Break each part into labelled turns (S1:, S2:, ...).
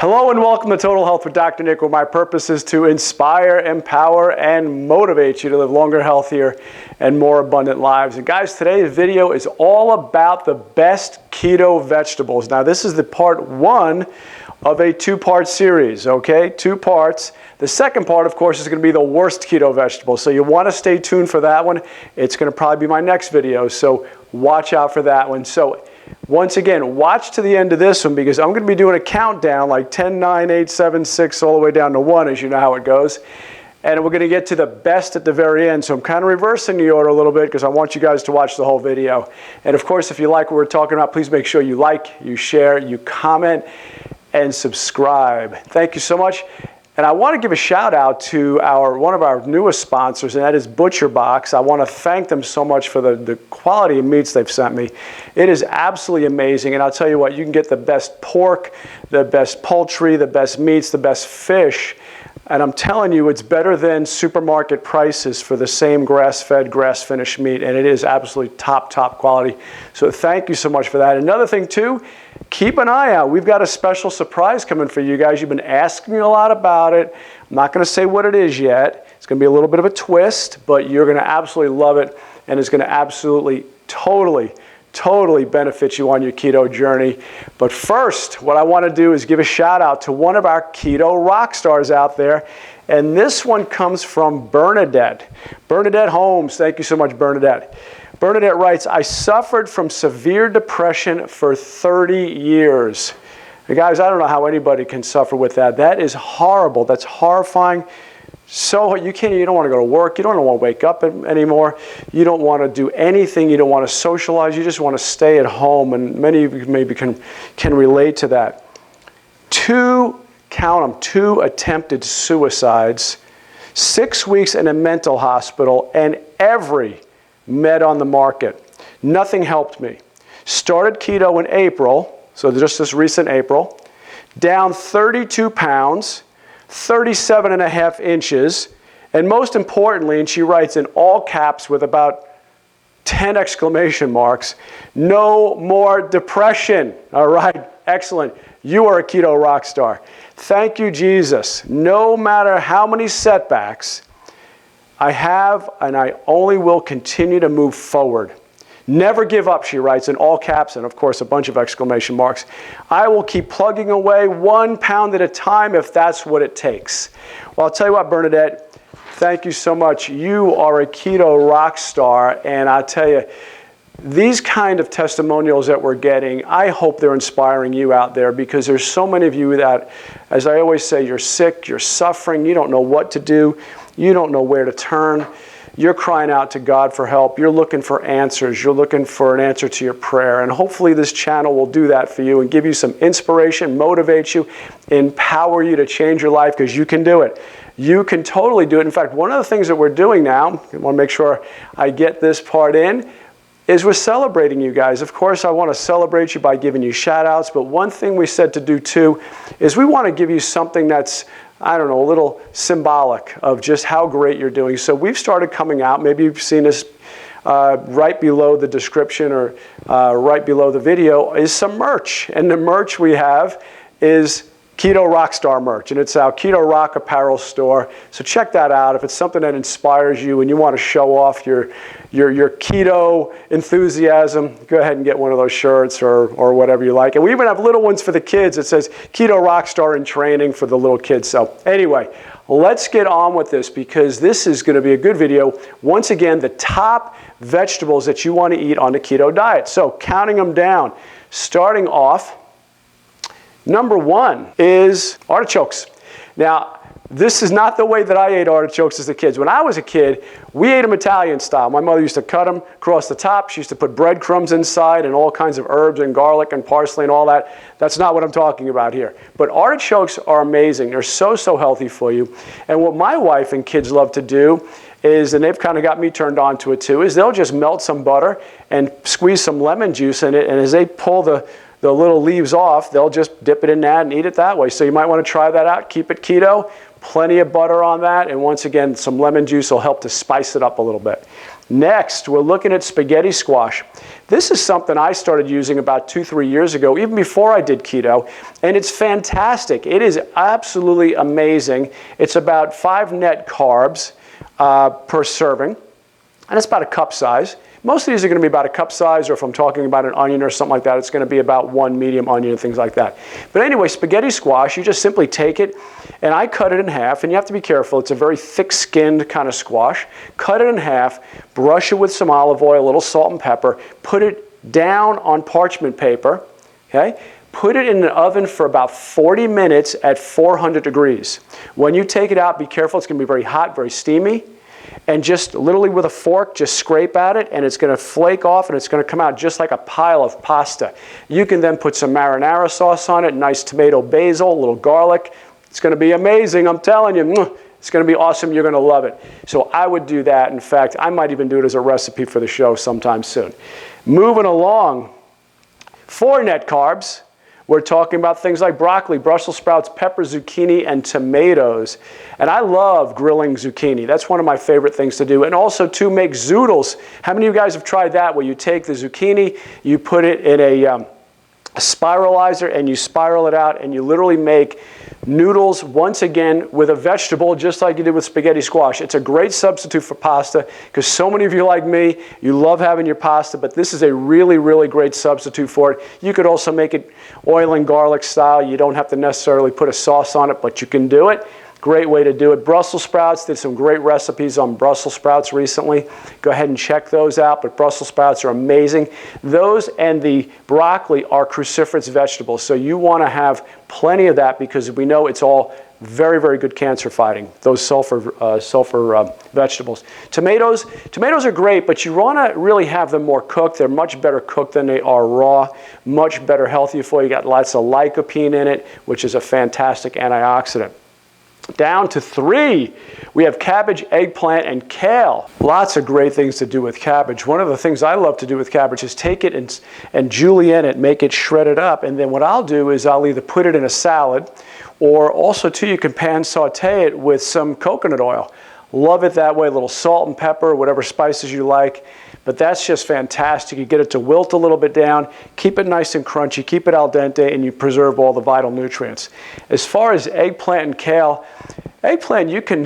S1: Hello and welcome to Total Health with Dr. Nick, where my purpose is to inspire, empower, and motivate you to live longer, healthier, and more abundant lives. And guys, today's video is all about the best keto vegetables. Now, this is the part one of a two-part series, okay? 2 parts. The second part, of course, is going to be the worst keto vegetables. So you want to stay tuned for that one. It's going to probably be my next video, so watch out for that one. So once again, watch to the end of this one because I'm going to be doing a countdown like 10, 9, 8, 7, 6, all the way down to 1, as you know how it goes. And we're going to get to the best at the very end. So I'm kind of reversing the order a little bit because I want you guys to watch the whole video. And of course, if you like what we're talking about, please make sure you like, you share, you comment, and subscribe. Thank you so much. And I want to give a shout out to one of our newest sponsors, and that is ButcherBox. I want to thank them so much for the quality of meats they've sent me. It is absolutely amazing. And I'll tell you what, you can get the best pork, the best poultry, the best meats, the best fish. And I'm telling you, it's better than supermarket prices for the same grass-fed, grass-finished meat. And it is absolutely top quality. So thank you so much for that. Another thing too, keep an eye out. We've got a special surprise coming for you guys. You've been asking me a lot about it. I'm not going to say what it is yet. It's going to be a little bit of a twist, but you're going to absolutely love it. And it's going to absolutely, totally benefit you on your keto journey. But first, what I want to do is give a shout out to one of our keto rock stars out there. And this one comes from Bernadette. Bernadette Holmes. Thank you so much, Bernadette. Bernadette writes, I suffered from severe depression for 30 years. And guys, I don't know how anybody can suffer with that. That is horrible. That's horrifying. So you don't want to go to work. You don't want to wake up anymore. You don't want to do anything. You don't want to socialize. You just want to stay at home. And many of you maybe can relate to that. 2 attempted suicides, 6 weeks in a mental hospital, and every med on the market. Nothing helped me. Started keto in April, so just this recent April, down 32 pounds, 37.5 inches, and most importantly, and she writes in all caps with about 10 exclamation marks, no more depression. All right, excellent. You are a keto rock star. Thank you, Jesus. No matter how many setbacks I have, and I only will continue to move forward. Never give up, she writes in all caps and, of course, a bunch of exclamation marks. I will keep plugging away 1 pound at a time if that's what it takes. Well, I'll tell you what, Bernadette, thank you so much. You are a keto rock star, and I'll tell you, these kind of testimonials that we're getting, I hope they're inspiring you out there because there's so many of you that, as I always say, you're sick, you're suffering, you don't know what to do, you don't know where to turn. You're crying out to God for help. You're looking for answers. You're looking for an answer to your prayer. And hopefully this channel will do that for you and give you some inspiration, motivate you, empower you to change your life because you can do it. You can totally do it. In fact, one of the things that we're doing now, I want to make sure I get this part in, is we're celebrating you guys. Of course, I want to celebrate you by giving you shout outs, but one thing we said to do too is we want to give you something that's, I don't know, a little symbolic of just how great you're doing. So we've started coming out. Maybe you've seen this right below the description or right below the video is some merch. And the merch we have is Keto Rockstar merch, and it's our Keto Rock apparel store. So check that out. If it's something that inspires you and you want to show off your keto enthusiasm, go ahead and get one of those shirts or whatever you like. And we even have little ones for the kids. It says Keto Rockstar in training for the little kids. So anyway, let's get on with this because this is going to be a good video. Once again, the top vegetables that you want to eat on the keto diet. So counting them down, starting off, number 1 is artichokes. Now, this is not the way that I ate artichokes as a kid. When I was a kid, we ate them Italian style. My mother used to cut them across the top. She used to put breadcrumbs inside and all kinds of herbs and garlic and parsley and all that. That's not what I'm talking about here. But artichokes are amazing. They're so healthy for you. And what my wife and kids love to do is, and they've kind of got me turned on to it too, is they'll just melt some butter and squeeze some lemon juice in it. And as they pull the little leaves off, they'll just dip it in that and eat it that way. So you might want to try that out. Keep it keto. Plenty of butter on that. And once again, some lemon juice will help to spice it up a little bit. Next, we're looking at spaghetti squash. This is something I started using about 2-3 years ago, even before I did keto, and it's fantastic. It is absolutely amazing. It's about 5 net carbs per serving, and it's about a cup size. Most of these are going to be about a cup size, or if I'm talking about an onion or something like that, it's going to be about 1 medium onion and things like that. But anyway, spaghetti squash, you just simply take it, and I cut it in half, and you have to be careful. It's a very thick-skinned kind of squash. Cut it in half, brush it with some olive oil, a little salt and pepper, put it down on parchment paper, okay? Put it in an oven for about 40 minutes at 400 degrees. When you take it out, be careful. It's going to be very hot, very steamy. And just literally with a fork, just scrape at it, and it's going to flake off, and it's going to come out just like a pile of pasta. You can then put some marinara sauce on it, nice tomato, basil, a little garlic. It's going to be amazing, I'm telling you. It's going to be awesome. You're going to love it. So I would do that. In fact, I might even do it as a recipe for the show sometime soon. Moving along, 4 net carbs. We're talking about things like broccoli, Brussels sprouts, pepper, zucchini, and tomatoes. And I love grilling zucchini. That's one of my favorite things to do. And also to make zoodles. How many of you guys have tried that, where you take the zucchini, you put it in a spiralizer, and you spiral it out, and you literally make noodles, once again, with a vegetable, just like you did with spaghetti squash. It's a great substitute for pasta, because so many of you like me, you love having your pasta, but this is a really, really great substitute for it. You could also make it oil and garlic style. You don't have to necessarily put a sauce on it, but you can do it. Great way to do it. Brussels sprouts, did some great recipes on Brussels sprouts recently. Go ahead and check those out, but Brussels sprouts are amazing. Those and the broccoli are cruciferous vegetables, so you want to have plenty of that, because we know it's all very, very good cancer fighting, those sulfur vegetables. Tomatoes are great, but you want to really have them more cooked. They're much better cooked than they are raw, much better, healthier for you. You got lots of lycopene in it, which is a fantastic antioxidant. Down to 3, we have cabbage, eggplant, and kale. Lots of great things to do with cabbage. One of the things I love to do with cabbage is take it and julienne it, make it shredded up, and then what I'll do is I'll either put it in a salad, or also too, you can pan saute it with some coconut oil. Love it that way, a little salt and pepper, whatever spices you like. But that's just fantastic. You get it to wilt a little bit down, keep it nice and crunchy, keep it al dente, and you preserve all the vital nutrients. As far as eggplant and kale, eggplant, you can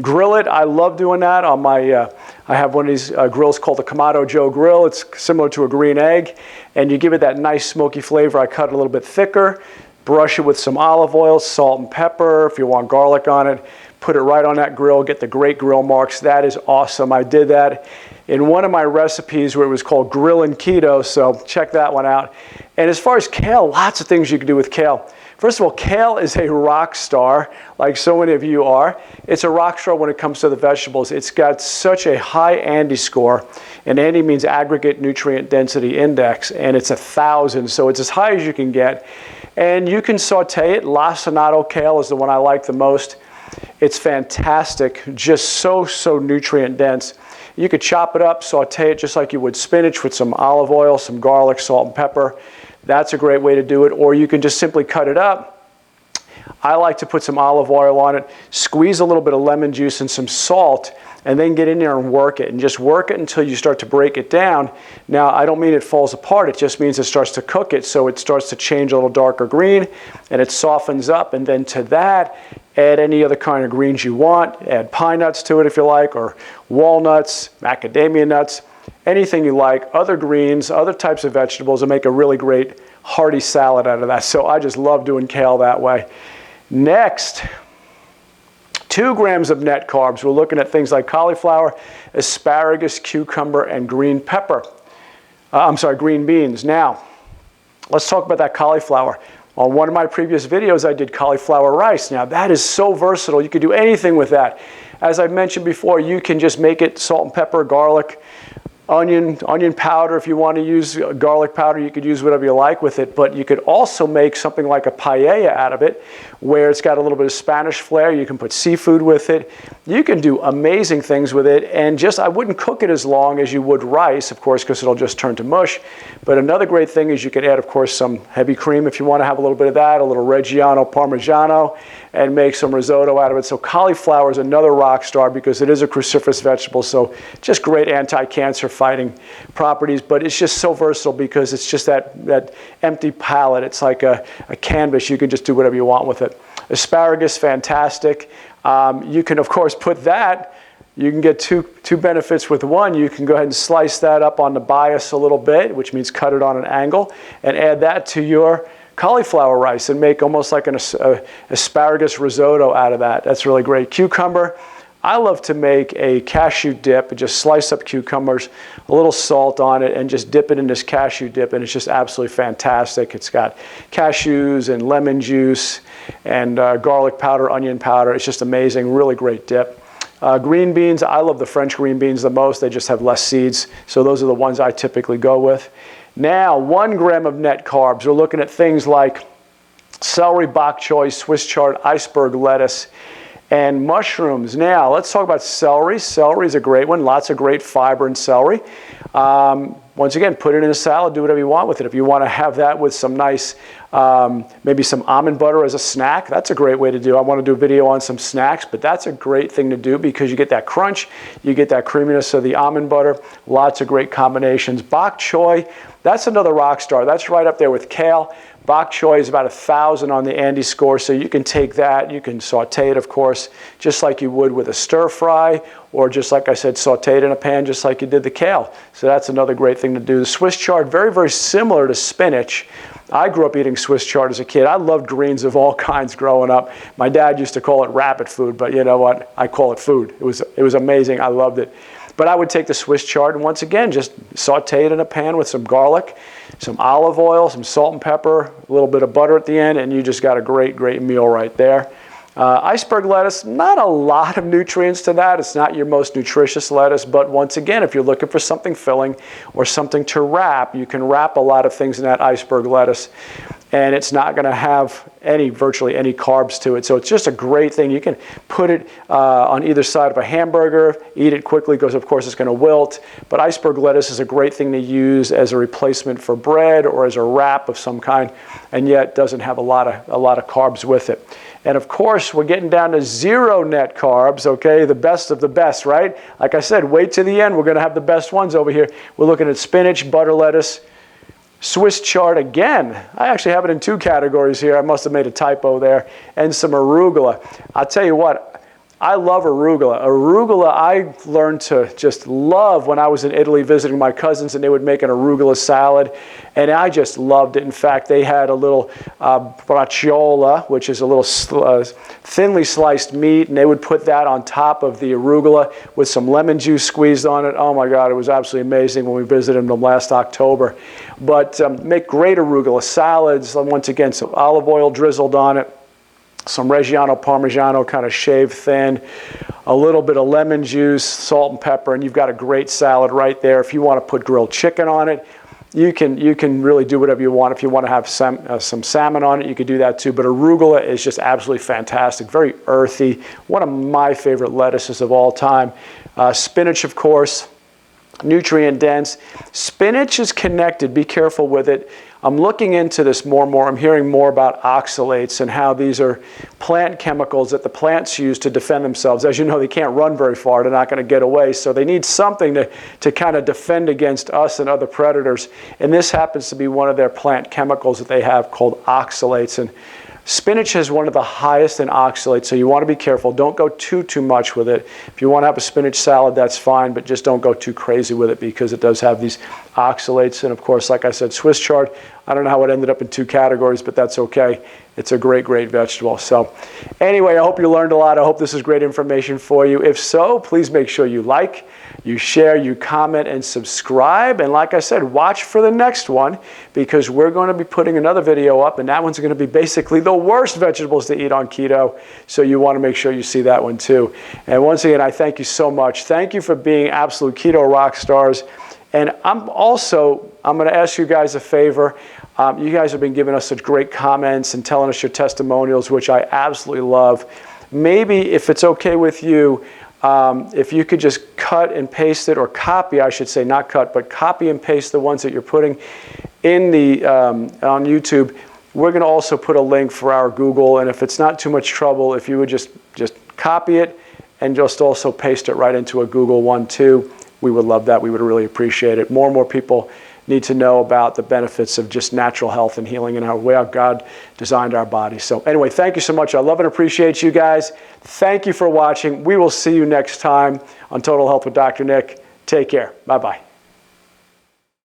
S1: grill it. I love doing that on my, I have one of these grills called the Kamado Joe grill. It's similar to a green egg, and you give it that nice smoky flavor. I cut it a little bit thicker, brush it with some olive oil, salt and pepper, if you want garlic on it. Put it right on that grill, get the great grill marks. That is awesome. I did that in one of my recipes where it was called Grillin' Keto, so check that one out. And as far as kale, lots of things you can do with kale. First of all, kale is a rock star, like so many of you are. It's a rock star when it comes to the vegetables. It's got such a high ANDI score, and ANDI means aggregate nutrient density index, and it's 1,000, so it's as high as you can get. And you can saute it. Lacinato kale is the one I like the most. It's fantastic, just so nutrient dense. You could chop it up, saute it just like you would spinach with some olive oil, some garlic, salt and pepper. That's a great way to do it. Or you can just simply cut it up. I like to put some olive oil on it, squeeze a little bit of lemon juice and some salt, and then get in there and work it. And just work it until you start to break it down. Now, I don't mean it falls apart. It just means it starts to cook it, so it starts to change a little darker green, and it softens up. And then to that, add any other kind of greens you want. Add pine nuts to it if you like, or walnuts, macadamia nuts, anything you like, other greens, other types of vegetables, and make a really great hearty salad out of that. So I just love doing kale that way. Next, 2 grams of net carbs. We're looking at things like cauliflower, asparagus, cucumber, and green pepper. Green beans. Now, let's talk about that cauliflower. On one of my previous videos, I did cauliflower rice. Now, that is so versatile. You could do anything with that. As I mentioned before, you can just make it salt and pepper, garlic, onion powder. If you want to use garlic powder, you could use whatever you like with it, but you could also make something like a paella out of it, where it's got a little bit of Spanish flair. You can put seafood with it. You can do amazing things with it, and I wouldn't cook it as long as you would rice, of course, because it'll just turn to mush. But another great thing is you could add, of course, some heavy cream if you want to have a little bit of that, a little Reggiano Parmigiano, and make some risotto out of it. So cauliflower is another rock star because it is a cruciferous vegetable, so just great anti-cancer fighting properties, but it's just so versatile because it's just that empty palette. It's like a canvas. You can just do whatever you want with it. Asparagus, fantastic. You can, of course, put that. You can get two benefits with one. You can go ahead and slice that up on the bias a little bit, which means cut it on an angle, and add that to your cauliflower rice and make almost like an asparagus risotto out of that. That's really great. Cucumber. I love to make a cashew dip and just slice up cucumbers, a little salt on it, and just dip it in this cashew dip, and it's just absolutely fantastic. It's got cashews and lemon juice and garlic powder, onion powder. It's just amazing, really great dip. Green beans, I love the French green beans the most. They just have less seeds, so those are the ones I typically go with. Now, 1 gram of net carbs. We're looking at things like celery, bok choy, Swiss chard, iceberg lettuce, and mushrooms. Now, let's talk about celery. Celery is a great one. Lots of great fiber in celery. Once again, put it in a salad. Do whatever you want with it. If you want to have that with some nice, maybe some almond butter as a snack, that's a great way to do. I want to do a video on some snacks, but that's a great thing to do because you get that crunch, you get that creaminess of the almond butter. Lots of great combinations. Bok choy, that's another rock star. That's right up there with kale. Bok choy is about 1,000 on the Andy score, so you can take that, you can saute it, of course, just like you would with a stir fry, or just like I said, saute it in a pan just like you did the kale. So that's another great thing to do. The Swiss chard, very, very similar to spinach. I grew up eating Swiss chard as a kid. I loved greens of all kinds growing up. My dad used to call it rabbit food, but you know what? I call it food. It was amazing. I loved it. But I would take the Swiss chard and once again, just saute it in a pan with some garlic, some olive oil, some salt and pepper, a little bit of butter at the end, and you just got a great, great meal right there. Iceberg lettuce, not a lot of nutrients to that. It's not your most nutritious lettuce, but once again, if you're looking for something filling or something to wrap, you can wrap a lot of things in that iceberg lettuce, and it's not going to have virtually any carbs to it. So it's just a great thing. You can put it on either side of a hamburger, eat it quickly because of course it's going to wilt, but iceberg lettuce is a great thing to use as a replacement for bread or as a wrap of some kind, and yet doesn't have a lot of carbs with it. And of course, we're getting down to 0 net carbs, okay? The best of the best, right? Like I said, wait to the end. We're going to have the best ones over here. We're looking at spinach, butter lettuce, Swiss chard again. I actually have it in 2 categories here. I must have made a typo there. And some arugula. I'll tell you what, I love arugula. Arugula I learned to just love when I was in Italy visiting my cousins, and they would make an arugula salad, and I just loved it. In fact, they had a little bracciola, which is a little thinly sliced meat, and they would put that on top of the arugula with some lemon juice squeezed on it. Oh my God, it was absolutely amazing when we visited them last October. But make great arugula salads. Once again, some olive oil drizzled on it, some Reggiano Parmigiano kind of shaved thin, a little bit of lemon juice, salt and pepper, and you've got a great salad right there. If you want to put grilled chicken on it, you can really do whatever you want. If you want to have some salmon on it, you could do that too. But arugula is just absolutely fantastic, very earthy, one of my favorite lettuces of all time. Spinach, of course, nutrient dense. Spinach is connected, be careful with it. I'm looking into this more and more. I'm hearing more about oxalates and how these are plant chemicals that the plants use to defend themselves. As you know, they can't run very far. They're not going to get away. So they need something to kind of defend against us and other predators. And this happens to be one of their plant chemicals that they have called oxalates. And spinach has one of the highest in oxalates, so you want to be careful. Don't go too much with it. If you want to have a spinach salad, that's fine, but just don't go too crazy with it because it does have these oxalates. And of course, like I said, Swiss chard, I don't know how it ended up in 2 categories, but that's okay. It's a great, great vegetable. So anyway, I hope you learned a lot. I hope this is great information for you. If so, please make sure you like, you share, you comment, and subscribe. And like I said, watch for the next one because we're going to be putting another video up, and that one's going to be basically the worst vegetables to eat on keto. So you want to make sure you see that one too. And once again, I thank you so much. Thank you for being absolute keto rock stars. And I'm going to ask you guys a favor. You guys have been giving us such great comments and telling us your testimonials, which I absolutely love. Maybe if it's okay with you, if you could just cut and paste it, or copy, I should say, not cut, but copy and paste the ones that you're putting in the on YouTube. We're going to also put a link for our Google, and if it's not too much trouble, if you would just copy it and just also paste it right into a Google one too, we would love that. We would really appreciate it. More and more people need to know about the benefits of just natural health and healing and how God designed our bodies. So anyway, thank you so much. I love and appreciate you guys. Thank you for watching. We will see you next time on Total Health with Dr. Nick. Take care. Bye-bye.